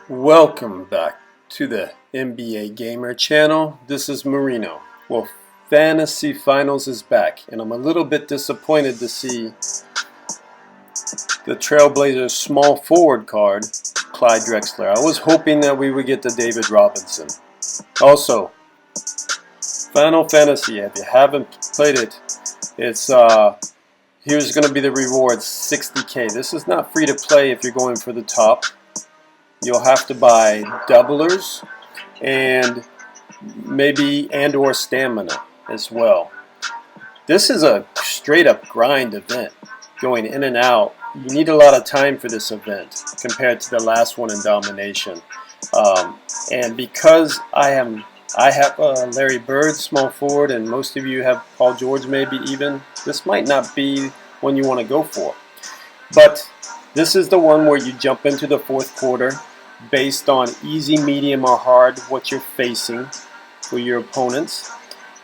Welcome back to the NBA Gamer channel. This is Marino. Well, Fantasy Finals is back, and I'm a little bit disappointed to see the Trailblazers small forward card, Clyde Drexler. I was hoping that we would get the David Robinson. Also, Final Fantasy, if you haven't played it, it's here's going to be the rewards, 60K. This is not free to play if you're going for the top. You'll have to buy doublers and maybe or stamina as well. This is a straight up grind event, going in and out. You need a lot of time for this event compared to the last one in Domination. And because I have Larry Bird, small forward, and most of you have Paul George maybe even, this might not be one you want to go for. But this is the one where you jump into the fourth quarter based on easy, medium, or hard what you're facing for your opponents.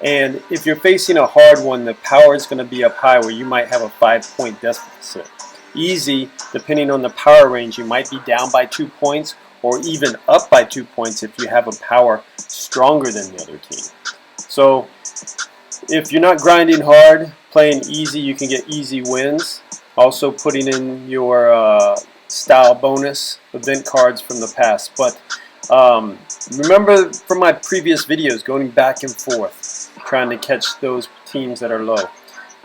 And if you're facing a hard one, the power is going to be up high where you might have a 5-point deficit. Easy, depending on the power range, you might be down by 2 points or even up by 2 points if you have a power stronger than the other team. So if you're not grinding hard, playing easy, you can get easy wins. Also putting in your style bonus event cards from the past. But remember from my previous videos, going back and forth, trying to catch those teams that are low.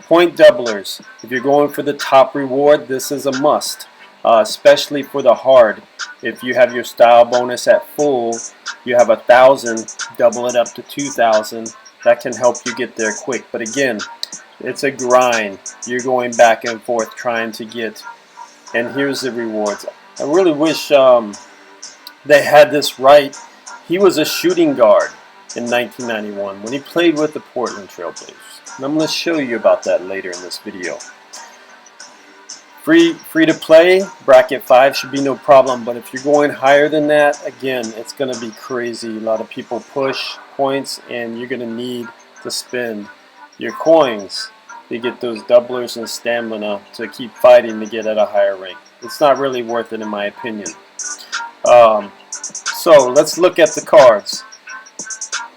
Point doublers. If you're going for the top reward, this is a must, especially for the hard. If you have your style bonus at full, you have 1,000, double it up to 2,000. That can help you get there quick. But again, it's a grind. You're going back and forth trying to get. And here's the rewards. I really wish they had this right. He was a shooting guard in 1991 when he played with the Portland Trailblazers. And I'm going to show you about that later in this video. Free to play, bracket 5 should be no problem. But if you're going higher than that, again, it's going to be crazy. A lot of people push points, and you're going to need to spend your coins to get those doublers and stamina to keep fighting to get at a higher rank. It's not really worth it in my opinion. So let's look at the cards.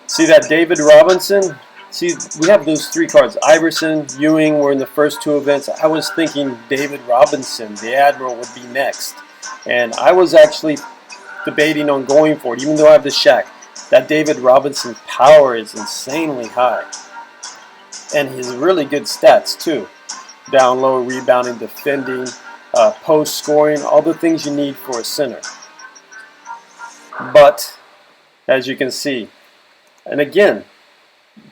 See that David Robinson? See, we have those 3 cards. Iverson, Ewing were in the first 2 events. I was thinking David Robinson, the Admiral, would be next. And I was actually debating on going for it, even though I have the Shaq. That David Robinson's power is insanely high. And his really good stats too. Down low, rebounding, defending, post scoring, all the things you need for a center. But as you can see, and again,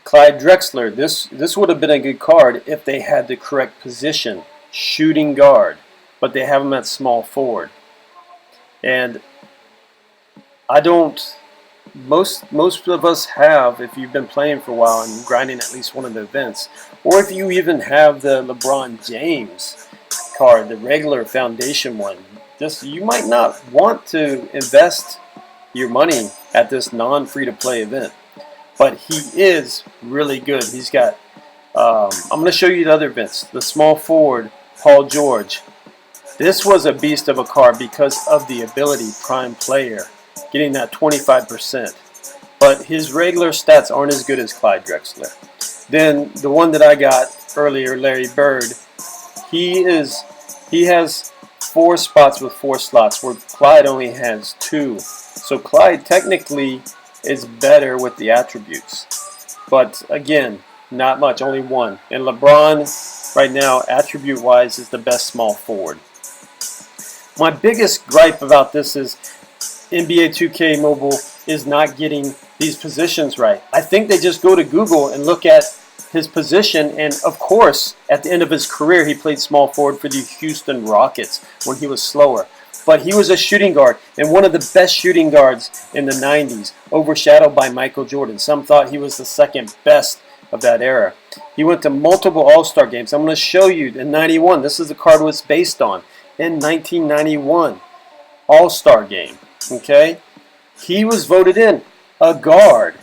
Clyde Drexler, this would have been a good card if they had the correct position, shooting guard, but they have him at small forward. And I don't. Most of us have, if you've been playing for a while and grinding at least one of the events, or if you even have the LeBron James card, the regular foundation one, you might not want to invest your money at this non-free-to-play event. But he is really good. He's got, I'm going to show you the other events. The small forward, Paul George. This was a beast of a card because of the ability, prime player, getting that 25%. But his regular stats aren't as good as Clyde Drexler. Then the one that I got earlier, Larry Bird, he has 4 spots with 4 slots, where Clyde only has 2. So Clyde technically is better with the attributes. But again, not much, only 1. And LeBron, right now, attribute-wise, is the best small forward. My biggest gripe about this is NBA 2K Mobile is not getting these positions right. I think they just go to Google and look at his position, and of course, at the end of his career, he played small forward for the Houston Rockets when he was slower. But he was a shooting guard, and one of the best shooting guards in the 90s, overshadowed by Michael Jordan. Some thought he was the second best of that era. He went to multiple All-Star games. I'm going to show you in 91. This is the card was based on. In 1991, All-Star game. Okay? He was voted in a guard,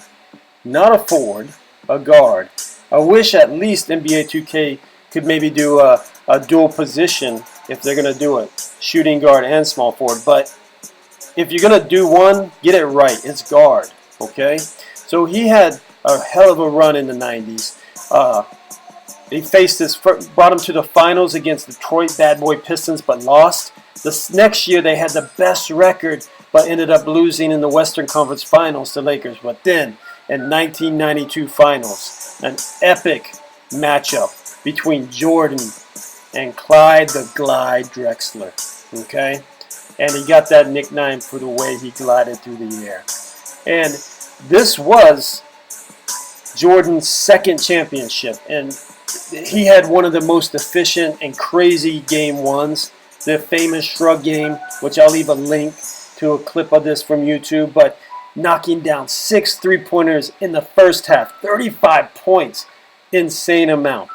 not a forward, a guard. I wish at least NBA 2K could maybe do a dual position if they're going to do it, shooting guard and small forward. But if you're going to do one, get it right. It's guard, okay? So he had a hell of a run in the 90s. They faced this, brought him to the finals against Detroit Bad Boy Pistons, but lost. This next year, they had the best record, but ended up losing in the Western Conference Finals to Lakers. But then, in 1992 Finals, an epic matchup between Jordan and Clyde The Glide Drexler, okay? And he got that nickname for the way he glided through the air. And this was Jordan's second championship, and he had one of the most efficient and crazy game ones, the famous Shrug game, which I'll leave a link to a clip of this from YouTube, but knocking down 6 3-pointers in the first half, 35 points, insane amount.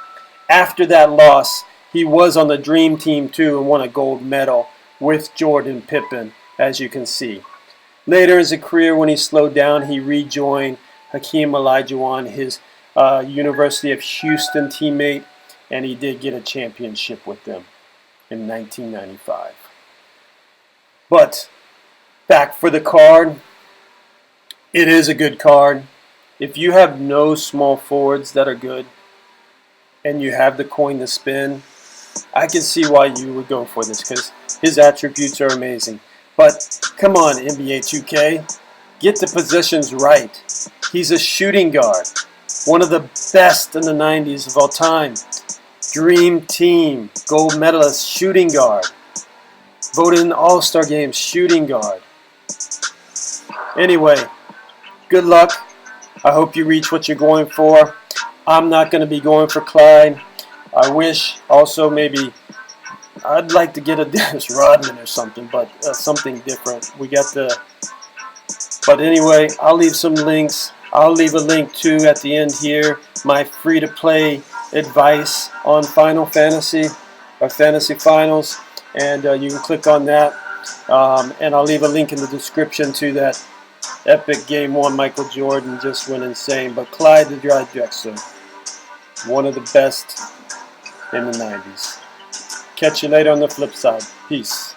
After that loss, he was on the Dream Team too and won a gold medal with Jordan Pippen, as you can see. Later in his career, when he slowed down, he rejoined Hakeem Olajuwon, his University of Houston teammate, and he did get a championship with them in 1995. But back for the card, it is a good card. If you have no small forwards that are good and you have the coin to spin, I can see why you would go for this because his attributes are amazing. But come on, NBA 2K, get the positions right. He's a shooting guard, one of the best in the 90s of all time. Dream Team, gold medalist, shooting guard. Voted in the All-Star Game, shooting guard. Anyway, good luck. I hope you reach what you're going for. I'm not going to be going for Clyde. I wish also maybe I'd like to get a Dennis Rodman or something, but something different. We got the... But anyway, I'll leave some links. I'll leave a link too at the end here. My free-to-play advice on Final Fantasy or Fantasy Finals, and you can click on that. And I'll leave a link in the description to that epic Game 1. Michael Jordan just went insane. But Clyde The Glide Drexler, one of the best in the 90s. Catch you later on the flip side. Peace.